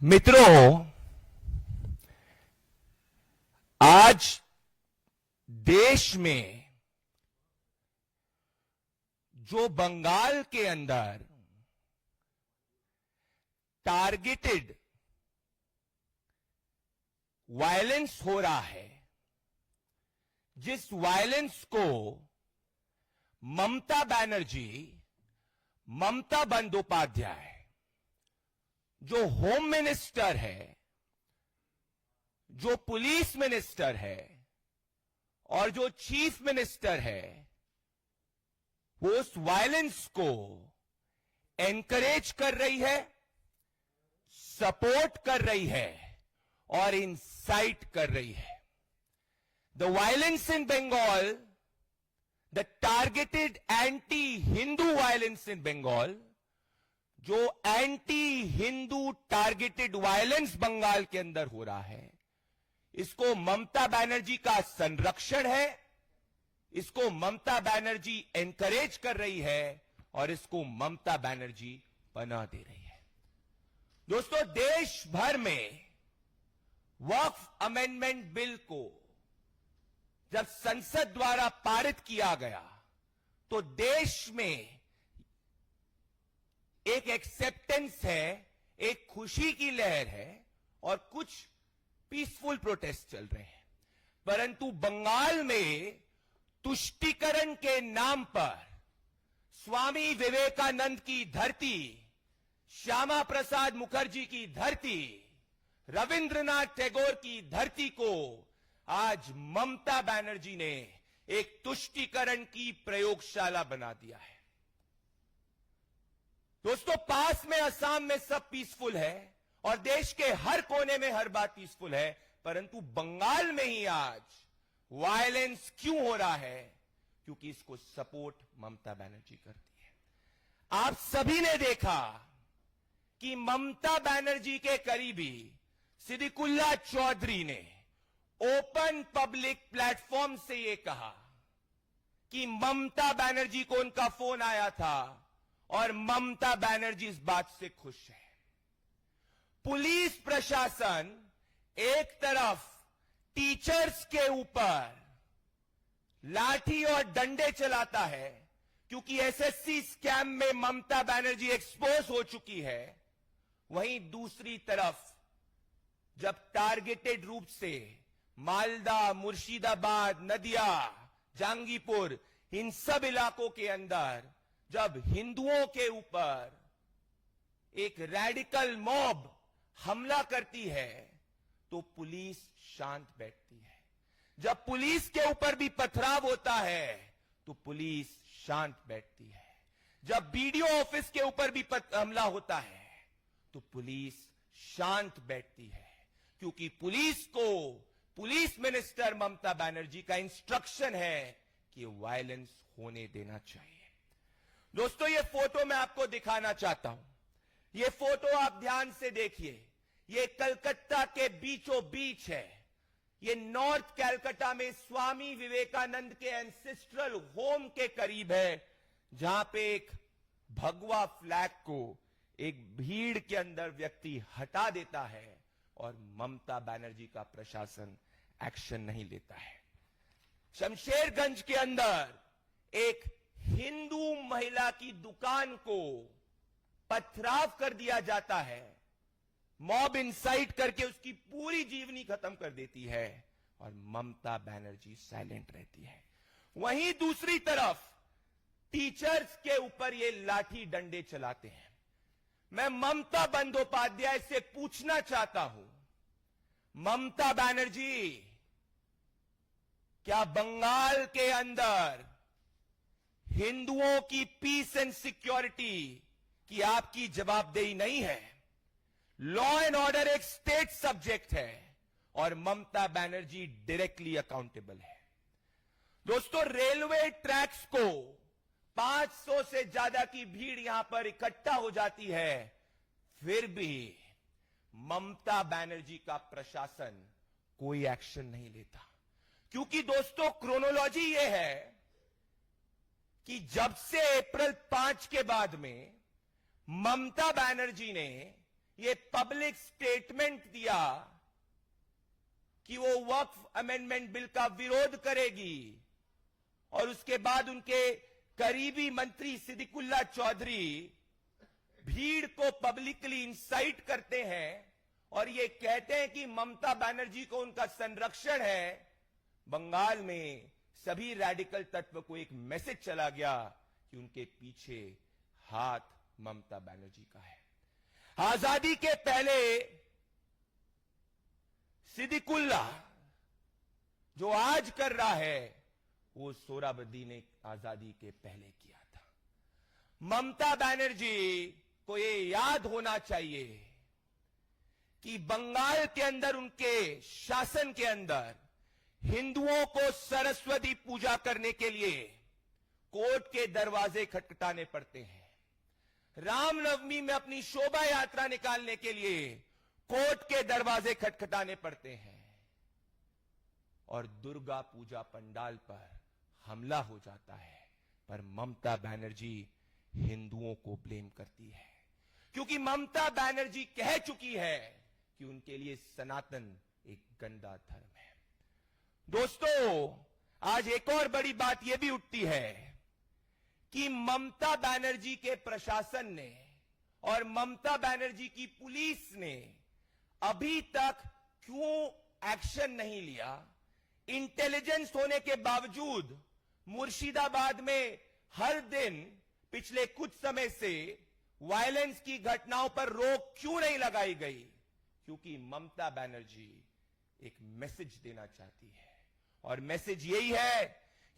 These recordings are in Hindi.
मित्रों, आज देश में जो बंगाल के अंदर टारगेटेड वायलेंस हो रहा है, जिस वायलेंस को ममता बनर्जी, ममता बंदोपाध्याय जो होम मिनिस्टर है, जो पुलिस मिनिस्टर है और जो चीफ मिनिस्टर है, वो उस वायलेंस को एनकरेज कर रही है, सपोर्ट कर रही है और इंसाइट कर रही है. The violence in Bengal, the targeted anti Hindu violence in Bengal, जो anti Hindu targeted violence Bengal के अंदर हो रहा है, इसको ममता बनर्जी का संरक्षण है, इसको ममता बनर्जी एनकरेज कर रही है और इसको ममता बनर्जी पनाह दे रही है. दोस्तों, देश भर में वक्फ अमेंडमेंट बिल को जब संसद द्वारा पारित किया गया तो देश में एक एक्सेप्टेंस है, एक खुशी की लहर है और कुछ पीसफुल प्रोटेस्ट चल रहे हैं. परंतु बंगाल में तुष्टीकरण के नाम पर स्वामी विवेकानंद की धरती, श्यामा प्रसाद मुखर्जी की धरती, रविंद्रनाथ टैगोर की धरती को आज ममता बनर्जी ने एक तुष्टीकरण की प्रयोगशाला बना दिया है. दोस्तों, पास में असम में सब पीसफुल है और देश के हर कोने में हर बात पीसफुल है, परंतु बंगाल में ही आज वायलेंस क्यों हो रहा है? क्योंकि इसको सपोर्ट ममता बनर्जी करती है. आप सभी ने देखा कि ममता बनर्जी के करीबी सिद्दीकुल्ला चौधरी ने ओपन पब्लिक प्लेटफॉर्म से यह कहा कि ममता बनर्जी को उनका फोन आया था और ममता बनर्जी इस बात से खुश है. पुलिस प्रशासन एक तरफ टीचर्स के ऊपर लाठी और डंडे चलाता है क्योंकि एसएससी स्कैम में ममता बनर्जी एक्सपोज हो चुकी है, वहीं दूसरी तरफ जब टारगेटेड रूप से मालदा, मुर्शिदाबाद, नदिया, जहांगीरपुर, इन सब इलाकों के अंदर जब हिंदुओं के ऊपर एक रैडिकल मॉब हमला करती है तो पुलिस शांत बैठती है. जब पुलिस के ऊपर भी पथराव होता है तो पुलिस शांत बैठती है. जब बीडीओ ऑफिस के ऊपर भी हमला होता है तो पुलिस शांत बैठती है, क्योंकि पुलिस को पुलिस मिनिस्टर ममता बनर्जी का इंस्ट्रक्शन है कि वायलेंस होने देना चाहिए. दोस्तों, ये फोटो मैं आपको दिखाना चाहता हूं. ये फोटो आप ध्यान से देखिए. ये कलकत्ता के बीचों बीच है. ये नॉर्थ कलकत्ता में स्वामी विवेकानंद के एंसेस्ट्रल होम के करीब है, जहां पे एक भगवा फ्लैग को एक भीड़ के अंदर व्यक्ति हटा देता है और ममता बनर्जी का प्रशासन एक्शन नहीं लेता है. शमशेरगंज के अंदर एक हिंदू महिला की दुकान को पथराव कर दिया जाता है, मॉब इंसाइट करके उसकी पूरी जीवनी खत्म कर देती है और ममता बनर्जी साइलेंट रहती है. वहीं दूसरी तरफ टीचर्स के ऊपर ये लाठी डंडे चलाते हैं. मैं ममता बंदोपाध्याय से पूछना चाहता हूं, ममता बनर्जी, क्या बंगाल के अंदर हिंदुओं की पीस एंड सिक्योरिटी की आपकी जवाबदेही नहीं है? लॉ एंड ऑर्डर एक स्टेट सब्जेक्ट है और ममता बनर्जी डायरेक्टली अकाउंटेबल है. दोस्तों, रेलवे ट्रैक्स को 500 से ज्यादा की भीड़ यहां पर इकट्ठा हो जाती है, फिर भी ममता बनर्जी का प्रशासन कोई एक्शन नहीं लेता. क्योंकि दोस्तों, क्रोनोलॉजी यह है कि जब से अप्रैल 5 के बाद में ममता बनर्जी ने ये पब्लिक स्टेटमेंट दिया कि वो वक्फ अमेंडमेंट बिल का विरोध करेगी, और उसके बाद उनके करीबी मंत्री सिद्दीकुल्लाह चौधरी भीड़ को पब्लिकली इंसाइट करते हैं और ये कहते हैं कि ममता बनर्जी को उनका संरक्षण है। बंगाल में सभी रैडिकल तत्व को एक मैसेज चला गया कि उनके पीछे हाथ ममता बनर्जी का है। आजादी के पहले सिद्दीकुल्लाह जो आज कर रहा है वो सोहरावर्दी ने आजादी के पहले किया था। ममता बनर्जी को ये याद होना चाहिए कि बंगाल के अंदर, उनके शासन के अंदर हिंदुओं को सरस्वती पूजा करने के लिए कोर्ट के दरवाजे खटखटाने पड़ते हैं। रामनवमी में अपनी शोभा यात्रा निकालने के लिए कोर्ट के दरवाजे खटखटाने पड़ते हैं, और दुर्गा पूजा पंडाल पर हमला हो जाता है। पर ममता बनर्जी हिंदुओं को ब्लेम करती है, क्योंकि ममता बनर्जी कह चुकी है कि उनके लिए सनातन एक गंदा धर्म है। दोस्तों, आज एक और बड़ी बात यह भी उठती है कि ममता बनर्जी के प्रशासन ने और ममता बनर्जी की पुलिस ने अभी तक क्यों एक्शन नहीं लिया। इंटेलिजेंस होने के बावजूद मुर्शिदाबाद में हर दिन पिछले कुछ समय से वायलेंस की घटनाओं पर रोक क्यों नहीं लगाई गई? क्योंकि ममता बनर्जी एक मैसेज देना चाहती है, और मैसेज यही है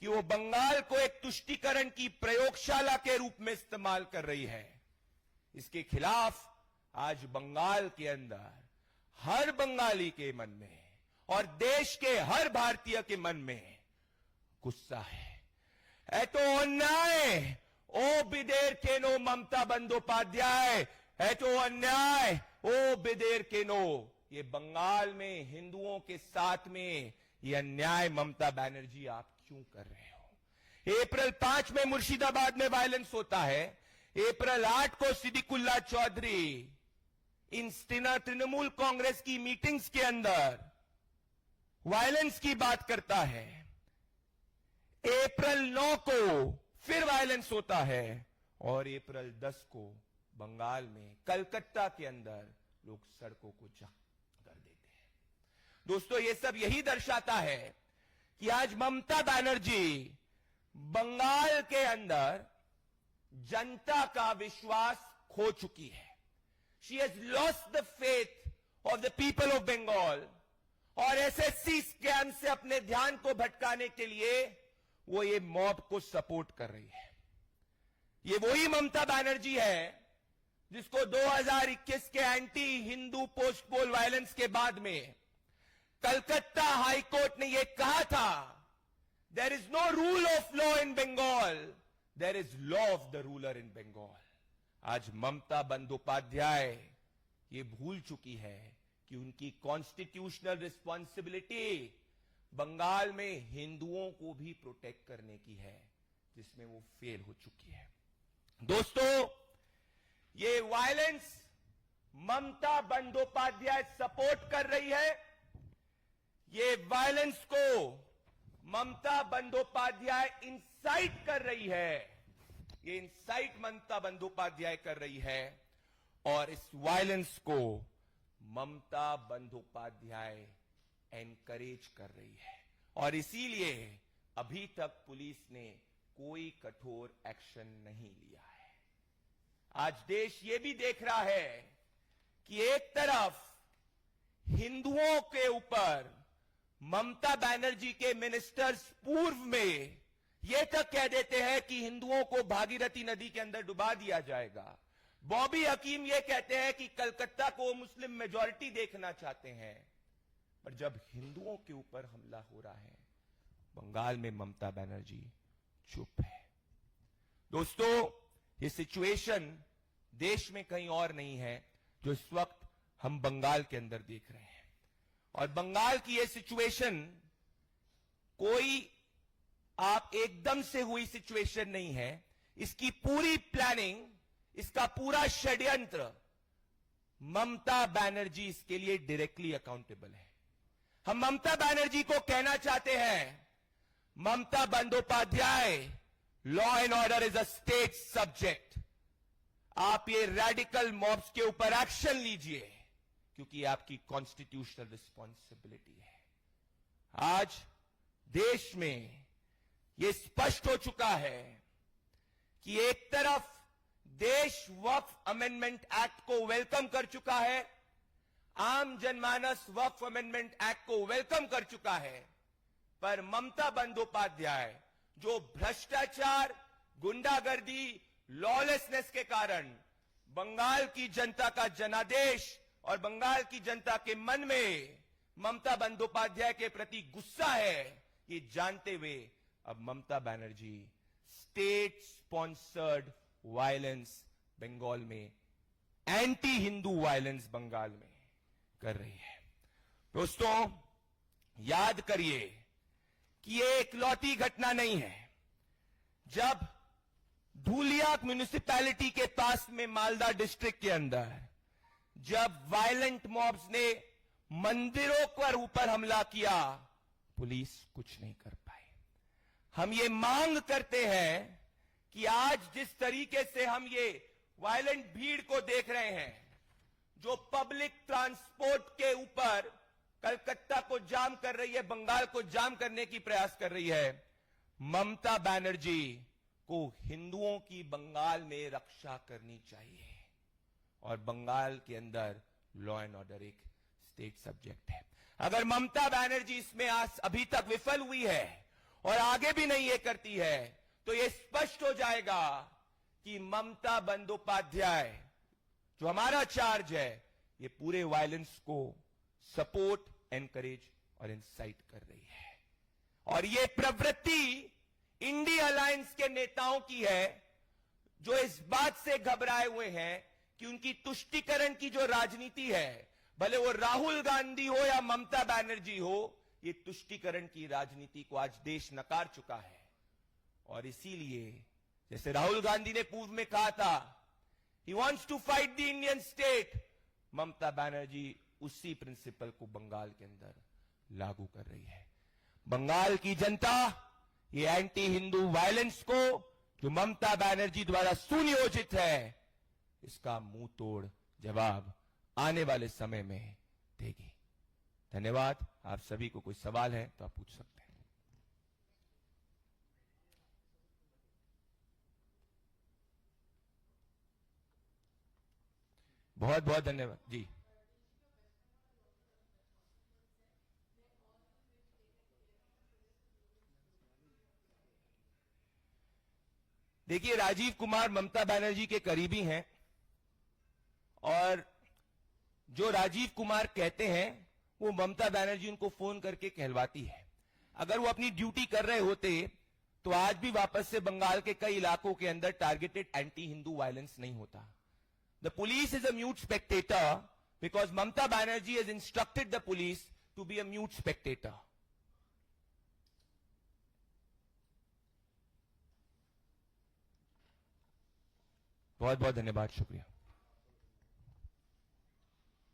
कि वो बंगाल को एक तुष्टीकरण की प्रयोगशाला के रूप में इस्तेमाल कर रही है। इसके खिलाफ आज बंगाल के अंदर हर बंगाली के मन में और देश के हर भारतीय के मन में गुस्सा है। तो अन्याय ओ बिदेर केनो ममता बंदोपाध्याय, है तो अन्याय ओ बिदेर केनो। ये बंगाल में हिंदुओं के साथ में ये अन्याय ममता बनर्जी आप क्यों कर रहे हो? अप्रैल 5 में मुर्शिदाबाद में वायलेंस होता है। अप्रैल 8 को सिद्दीकुल्लाह चौधरी इन तृणमूल कांग्रेस की मीटिंग्स के अंदर वायलेंस की बात करता है। अप्रैल 9 को फिर वायलेंस होता है, और अप्रैल 10 को बंगाल में कलकत्ता के अंदर लोग सड़कों को जाम कर देते हैं। दोस्तों, ये सब यही दर्शाता है कि आज ममता बनर्जी बंगाल के अंदर जनता का विश्वास खो चुकी है। She has lost the faith of the people of Bengal, और एसएससी स्कैम से अपने ध्यान को भटकाने के लिए वो ये मॉब को सपोर्ट कर रही है। ये वही ममता बनर्जी है जिसको 2021 के एंटी हिंदू पोस्ट पोल वायलेंस के बाद में कलकत्ता हाई कोर्ट ने यह कहा था, there is no rule of law in Bengal, there is law of the ruler in Bengal. आज ममता बंदोपाध्याय ये भूल चुकी है कि उनकी कॉन्स्टिट्यूशनल रिस्पॉन्सिबिलिटी बंगाल में हिंदुओं को भी प्रोटेक्ट करने की है, जिसमें वो फेल हो चुकी है। दोस्तों, ये वायलेंस ममता बंदोपाध्याय सपोर्ट कर रही है। ये वायलेंस को ममता बंदोपाध्याय इंसाइट कर रही है। ये इंसाइट ममता बंदोपाध्याय कर रही है, और इस वायलेंस को ममता बंदोपाध्याय एनकरेज कर रही है, और इसीलिए अभी तक पुलिस ने कोई कठोर एक्शन नहीं लिया है। आज देश ये भी देख रहा है कि एक तरफ हिंदुओं के ऊपर ममता बनर्जी के मिनिस्टर्स पूर्व में यह तक कह देते हैं कि हिंदुओं को भागीरथी नदी के अंदर डुबा दिया जाएगा। बॉबी हकीम यह कहते हैं कि कलकत्ता को मुस्लिम मेजॉरिटी देखना चाहते हैं, पर जब हिंदुओं के ऊपर हमला हो रहा है, बंगाल में ममता बनर्जी चुप है। दोस्तों, ये सिचुएशन देश में कहीं और नहीं है जो इस वक्त हम बंगाल के अंदर देख रहे हैं, और बंगाल की ये सिचुएशन कोई आप एकदम से हुई सिचुएशन नहीं है। इसकी पूरी प्लानिंग, इसका पूरा षड्यंत्र ममता बनर्जी इसके लिए डायरेक्टली अकाउंटेबल है। हम ममता बनर्जी को कहना चाहते हैं, Mamata Bandopadhyay, law and order is a state subject. आप ये रेडिकल मॉब्स के ऊपर एक्शन लीजिए, क्योंकि ये आपकी कॉन्स्टिट्यूशनल रिस्पॉन्सिबिलिटी है। आज देश में ये स्पष्ट हो चुका है कि एक तरफ देश वक्फ अमेंडमेंट एक्ट को वेलकम कर चुका है, आम जनमानस वक्फ अमेंडमेंट एक्ट को वेलकम कर चुका है, पर ममता बंदोपाध्याय जो भ्रष्टाचार, गुंडागर्दी, लॉलेसनेस के कारण बंगाल की जनता का जनादेश और बंगाल की जनता के मन में ममता बंदोपाध्याय के प्रति गुस्सा है, ये जानते हुए अब Mamata Banerjee state sponsored violence Bengal में, एंटी हिंदू वायलेंस बंगाल में कर रही है। दोस्तों, याद करिए कि ये एकलौती घटना नहीं है। जब धूलिया म्युनिसिपैलिटी के पास में मालदा डिस्ट्रिक्ट के अंदर जब वायलेंट मॉब्स ने मंदिरों पर ऊपर हमला किया, पुलिस कुछ नहीं कर पाई। हम ये मांग करते हैं कि आज जिस तरीके से हम ये वायलेंट भीड़ को देख रहे हैं, जो पब्लिक ट्रांसपोर्ट के ऊपर कलकत्ता को जाम कर रही है, बंगाल को जाम करने की प्रयास कर रही है, ममता बनर्जी को हिंदुओं की बंगाल में रक्षा करनी चाहिए। और बंगाल के अंदर लॉ एंड ऑर्डर एक स्टेट सब्जेक्ट है। अगर ममता बनर्जी इसमें अभी तक विफल हुई है और आगे भी नहीं ये करती है, तो ये स्पष्ट हो जाएगा कि ममता बंदोपाध्याय जो हमारा चार्ज है, ये पूरे वायलेंस को सपोर्ट, एनकरेज और इंसाइट कर रही है। और ये प्रवृत्ति इंडिया अलायंस के नेताओं की है, जो इस बात से घबराए हुए हैं कि उनकी तुष्टीकरण की जो राजनीति है, भले वो राहुल गांधी हो या ममता बनर्जी हो, ये तुष्टीकरण की राजनीति को आज देश नकार चुका है। और इसीलिए जैसे राहुल गांधी ने पूर्व में कहा था, he wants to fight the Indian state, Mamata Banerjee उसी प्रिंसिपल को बंगाल के अंदर लागू कर रही है। बंगाल की जनता ये एंटी हिंदू वायलेंस को जो ममता बनर्जी द्वारा सुनियोजित है, इसका मुंह तोड़ जवाब आने वाले समय में देगी। धन्यवाद। आप सभी को कोई सवाल है तो आप पूछ सकते हैं। बहुत बहुत धन्यवाद जी। देखिए, राजीव कुमार ममता बनर्जी के करीबी हैं और जो राजीव कुमार कहते हैं वो ममता बनर्जी उनको फोन करके कहलवाती है। अगर वो अपनी ड्यूटी कर रहे होते तो आज भी वापस से बंगाल के कई इलाकों के अंदर टारगेटेड एंटी हिंदू वायलेंस नहीं होता। The police is a mute spectator because Mamata Banerjee has instructed the police to be a mute spectator. बहुत बहुत धन्यवाद, शुक्रिया।